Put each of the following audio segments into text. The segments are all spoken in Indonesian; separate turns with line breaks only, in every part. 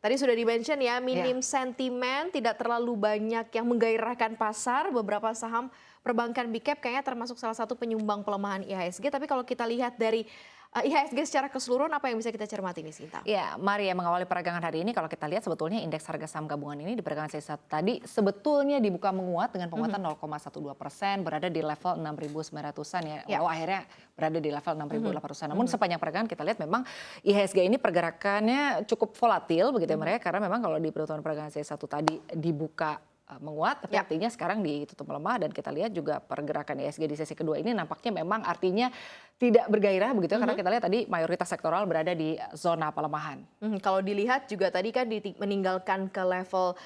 Tadi sudah di-mention ya, minim sentimen, tidak terlalu banyak yang menggairahkan pasar. Beberapa saham perbankan big cap kayaknya termasuk salah satu penyumbang pelemahan IHSG. Tapi kalau kita lihat dari IHSG secara keseluruhan, apa yang bisa kita cermati nih, Sinta?
Ya, mari ya mengawali peragangan hari ini. Kalau kita lihat sebetulnya indeks harga saham gabungan ini di peragangan sesi tadi sebetulnya dibuka menguat dengan penguatan 0,12%, berada di level 6.900-an ya. Walau akhirnya berada di level 6.800-an. Namun sepanjang peragangan kita lihat memang IHSG ini pergerakannya cukup volatil begitu ya mereka, karena memang kalau di penutupan peragangan sesi satu tadi dibuka menguat, tapi artinya sekarang ditutup melemah, dan kita lihat juga pergerakan IHSG di sesi kedua ini nampaknya memang artinya tidak bergairah begitu ya, karena kita lihat tadi mayoritas sektoral berada di zona pelemahan.
Kalau dilihat juga tadi kan meninggalkan ke level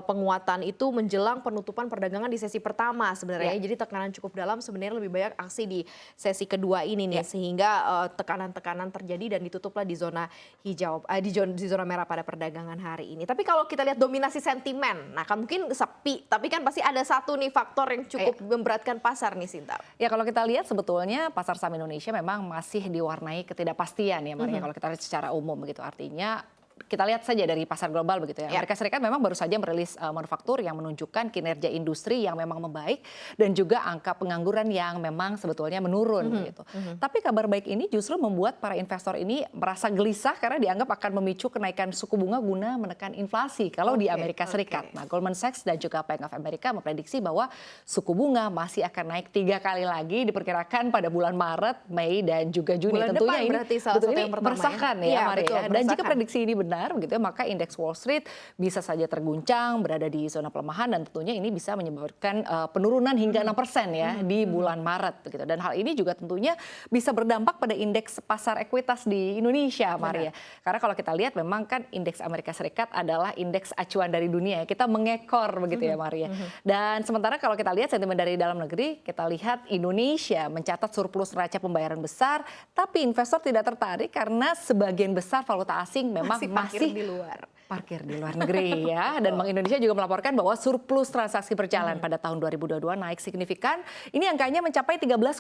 penguatan itu menjelang penutupan perdagangan di sesi pertama sebenarnya. Jadi tekanan cukup dalam, sebenarnya lebih banyak aksi di sesi kedua ini nih, sehingga tekanan-tekanan terjadi dan ditutuplah di zona hijau, di zona merah pada perdagangan hari ini. Tapi kalau kita lihat dominasi sentimen, nah kan mungkin sepi, tapi kan pasti ada satu nih faktor yang cukup memberatkan pasar nih, Sinta.
Ya, kalau kita lihat sebetulnya pasar saham Indonesia memang masih diwarnai ketidakpastian ya Maria, kalau kita lihat secara umum begitu. Artinya kita lihat saja dari pasar global begitu ya. Amerika Serikat memang baru saja merilis manufaktur yang menunjukkan kinerja industri yang memang membaik dan juga angka pengangguran yang memang sebetulnya menurun gitu. Tapi kabar baik ini justru membuat para investor ini merasa gelisah karena dianggap akan memicu kenaikan suku bunga guna menekan inflasi kalau di Amerika Serikat. Nah, Goldman Sachs dan juga Bank of America memprediksi bahwa suku bunga masih akan naik 3 kali lagi diperkirakan pada bulan Maret, Mei dan juga Juni.
Bulan
tentunya
depan
ini
berarti salah satu yang pertama
meresahkan ya Maria.
Betul,
Dan jika prediksi ini benar begitu ya, maka indeks Wall Street bisa saja terguncang, berada di zona pelemahan, dan tentunya ini bisa menyebabkan penurunan hingga 6% ya di bulan Maret begitu. Dan hal ini juga tentunya bisa berdampak pada indeks pasar ekuitas di Indonesia, Maria. Karena kalau kita lihat memang kan indeks Amerika Serikat adalah indeks acuan dari dunia ya. Kita mengekor begitu ya, Maria. Dan sementara kalau kita lihat sentimen dari dalam negeri, kita lihat Indonesia mencatat surplus neraca pembayaran besar, tapi investor tidak tertarik karena sebagian besar valuta asing memang masih parkir di luar negeri ya. Dan Bank Indonesia juga melaporkan bahwa surplus transaksi berjalan pada tahun 2022 naik signifikan. Ini angkanya mencapai 13,2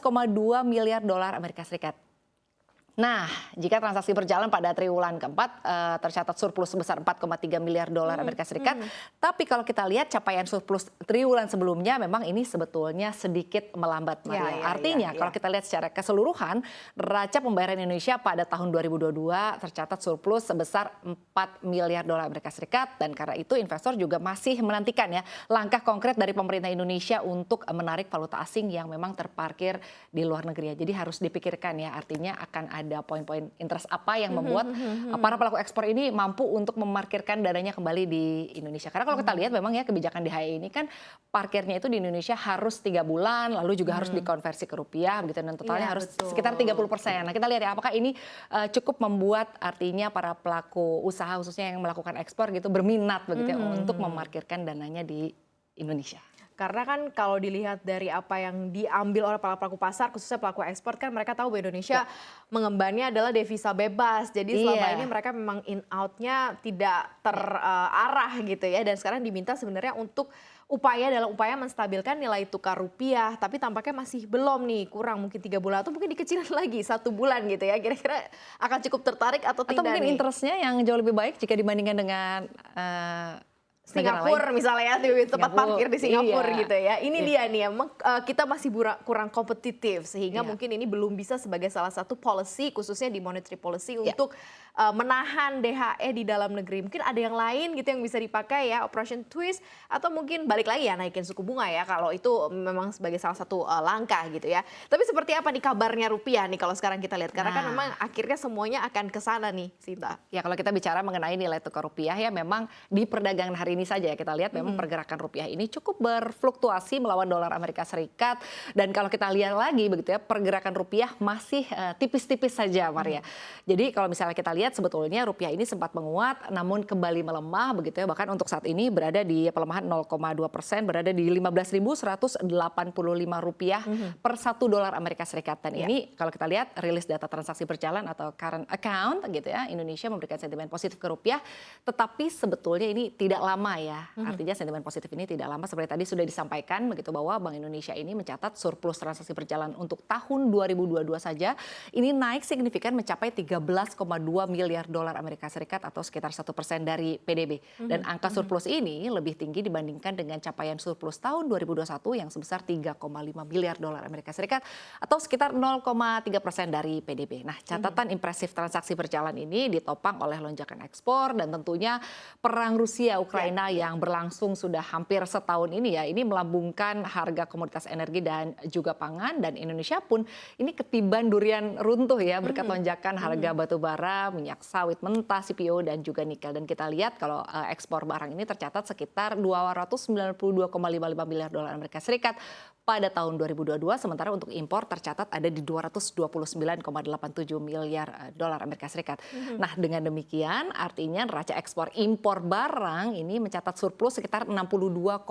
miliar dolar Amerika Serikat. Nah, jika transaksi berjalan pada triwulan keempat tercatat surplus sebesar 4,3 miliar dolar Amerika Serikat. Tapi kalau kita lihat capaian surplus triwulan sebelumnya memang ini sebetulnya sedikit melambat, Maria. Artinya kalau kita lihat secara keseluruhan, neraca pembayaran Indonesia pada tahun 2022 tercatat surplus sebesar 4 miliar dolar Amerika Serikat, dan karena itu investor juga masih menantikan ya langkah konkret dari pemerintah Indonesia untuk menarik valuta asing yang memang terparkir di luar negeri. Jadi harus dipikirkan ya, artinya akan ada poin-poin interest apa yang membuat para pelaku ekspor ini mampu untuk memarkirkan dananya kembali di Indonesia. Karena kalau kita lihat memang ya kebijakan DHI ini kan parkirnya itu di Indonesia harus 3 bulan, lalu juga harus dikonversi ke rupiah begitu, dan totalnya harus sekitar 30%. Nah, kita lihat ya apakah ini cukup membuat artinya para pelaku usaha khususnya yang melakukan ekspor gitu berminat begitu ya untuk memarkirkan dananya di Indonesia.
Karena kan kalau dilihat dari apa yang diambil oleh para pelaku pasar, khususnya pelaku ekspor, kan mereka tahu bahwa Indonesia mengembannya adalah devisa bebas. Jadi selama ini mereka memang in out-nya tidak terarah gitu ya. Dan sekarang diminta sebenarnya untuk dalam upaya menstabilkan nilai tukar rupiah. Tapi tampaknya masih belum nih, kurang mungkin 3 bulan atau mungkin dikecilin lagi 1 bulan gitu ya. Kira-kira akan cukup tertarik atau tidak nih?
Atau mungkin interestnya yang jauh lebih baik jika dibandingkan dengan
Singapura misalnya, tempat parkir di Singapura gitu ya. Ini dia nih, kita masih kurang kompetitif sehingga mungkin ini belum bisa sebagai salah satu policy khususnya di monetary policy untuk menahan DHE di dalam negeri. Mungkin ada yang lain gitu yang bisa dipakai ya, operation twist, atau mungkin balik lagi ya naikin suku bunga ya kalau itu memang sebagai salah satu langkah gitu ya. Tapi seperti apa nih kabarnya rupiah nih kalau sekarang kita lihat, karena kan memang akhirnya semuanya akan ke sana nih, Sinta.
Ya, kalau kita bicara mengenai nilai tukar rupiah ya memang di perdagangan hari ini saja ya kita lihat memang pergerakan rupiah ini cukup berfluktuasi melawan dolar Amerika Serikat, dan kalau kita lihat lagi begitu ya pergerakan rupiah masih tipis-tipis saja, Maria. Jadi kalau misalnya kita lihat sebetulnya rupiah ini sempat menguat namun kembali melemah begitu ya, bahkan untuk saat ini berada di pelemahan 0,2%, berada di 15.185 rupiah per 1 dolar Amerika Serikat. Dan ini kalau kita lihat rilis data transaksi berjalan atau current account gitu ya, Indonesia memberikan sentimen positif ke rupiah, tetapi sebetulnya ini tidak lama lama ya. Artinya sentimen positif ini tidak lama, seperti tadi sudah disampaikan begitu, bahwa Bank Indonesia ini mencatat surplus transaksi berjalan untuk tahun 2022 saja ini naik signifikan mencapai 13,2 miliar dolar Amerika Serikat atau sekitar 1% dari PDB. Dan angka surplus ini lebih tinggi dibandingkan dengan capaian surplus tahun 2021 yang sebesar 3,5 miliar dolar Amerika Serikat atau sekitar 0,3% dari PDB. Nah, catatan impresif transaksi berjalan ini ditopang oleh lonjakan ekspor dan tentunya perang Rusia-Ukraina yang berlangsung sudah hampir setahun ini ya, ini melambungkan harga komoditas energi dan juga pangan, dan Indonesia pun ini ketiban durian runtuh ya berkat lonjakan harga batu bara, minyak sawit mentah, CPO dan juga nikel. Dan kita lihat kalau ekspor barang ini tercatat sekitar 292,55 miliar dolar Amerika Serikat pada tahun 2022, sementara untuk impor tercatat ada di 229,87 miliar dolar Amerika Serikat. Nah, dengan demikian artinya neraca ekspor impor barang ini mencatat surplus sekitar 62,68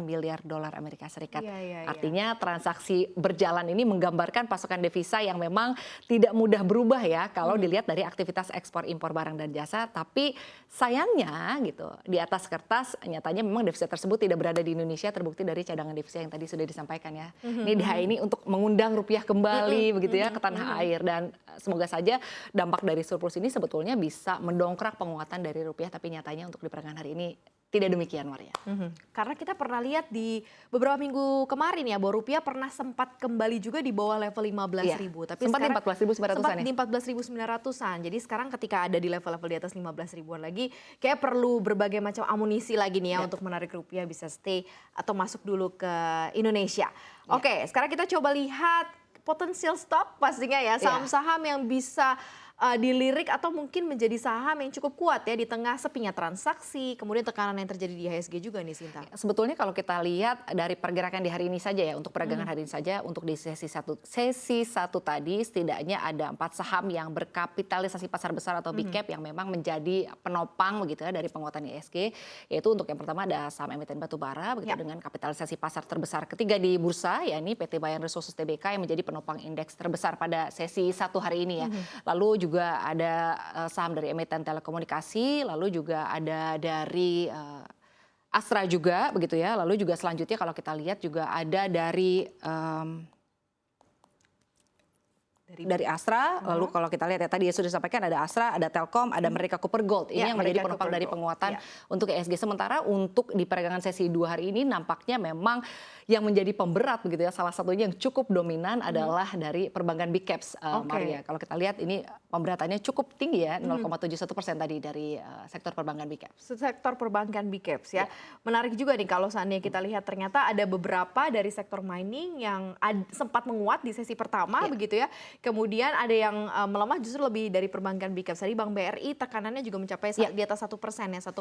miliar dolar Amerika Serikat. Artinya transaksi berjalan ini menggambarkan pasokan devisa yang memang tidak mudah berubah ya kalau dilihat dari aktivitas ekspor impor barang dan jasa, tapi sayangnya gitu di atas kertas nyatanya memang devisa tersebut tidak berada di Indonesia, terbukti dari cadangan devisa yang tadi sudah disampaikan ya. Ini untuk mengundang rupiah kembali begitu ya ke tanah air, dan semoga saja dampak dari surplus ini sebetulnya bisa mendongkrak penguatan dari rupiah, tapi nyatanya untuk di peregangan hari ini tidak demikian, Maria.
Karena kita pernah lihat di beberapa minggu kemarin ya, bahwa rupiah pernah sempat kembali juga di bawah level 15.000. Tapi
sempat di
sekarang
14.900-an ya?
Sempat di 14.900-an. Jadi sekarang ketika ada di level-level di atas 15.000-an lagi, kayak perlu berbagai macam amunisi lagi nih ya untuk menarik rupiah bisa stay atau masuk dulu ke Indonesia. Oke, sekarang kita coba lihat potensial stock pastinya ya, saham-saham yang bisa dilirik atau mungkin menjadi saham yang cukup kuat ya di tengah sepinya transaksi, kemudian tekanan yang terjadi di IHSG juga nih, Sinta.
Sebetulnya kalau kita lihat dari pergerakan di hari ini saja ya, untuk perdagangan hari ini saja, untuk di sesi satu tadi setidaknya ada 4 saham yang berkapitalisasi pasar besar atau big cap yang memang menjadi penopang begitu ya dari penguatan IHSG, yaitu untuk yang pertama ada saham emiten batubara begitu dengan kapitalisasi pasar terbesar ketiga di bursa, yakni PT Bayan Resources Tbk yang menjadi penopang indeks terbesar pada sesi 1 hari ini ya. Lalu juga ada saham dari emiten telekomunikasi, lalu juga ada dari Astra juga begitu ya. Lalu juga selanjutnya kalau kita lihat juga ada dari Astra, lalu kalau kita lihat ya tadi ya sudah disampaikan ada Astra, ada Telkom, ada Amerika Cooper Gold. Ini yang menjadi penopang dari penguatan untuk IHSG. Sementara untuk di perdagangan sesi 2 hari ini nampaknya memang yang menjadi pemberat begitu ya, salah satunya yang cukup dominan adalah dari perbankan big caps, Maria. Kalau kita lihat ini pemberatannya cukup tinggi ya, 0,71% tadi dari sektor perbankan big caps.
Sektor perbankan big caps ya. Menarik juga nih kalau seandainya kita lihat ternyata ada beberapa dari sektor mining yang sempat menguat di sesi pertama begitu ya. Kemudian ada yang melemah justru lebih dari perbankan big caps. Tadi Bank BRI tekanannya juga mencapai di atas 1% ya, 1,26%.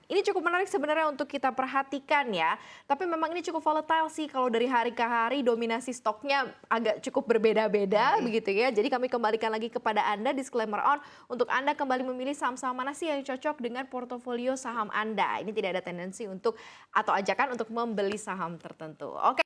Ini cukup menarik sebenarnya untuk kita perhatikan ya. Tapi memang ini cukup volatile sih kalau dari hari ke hari dominasi stoknya agak cukup berbeda-beda begitu ya. Jadi kami kembalikan lagi kepada Anda disclaimer on untuk Anda kembali memilih saham-saham mana sih yang cocok dengan portofolio saham Anda. Ini tidak ada tendensi untuk atau ajakan untuk membeli saham tertentu. Oke.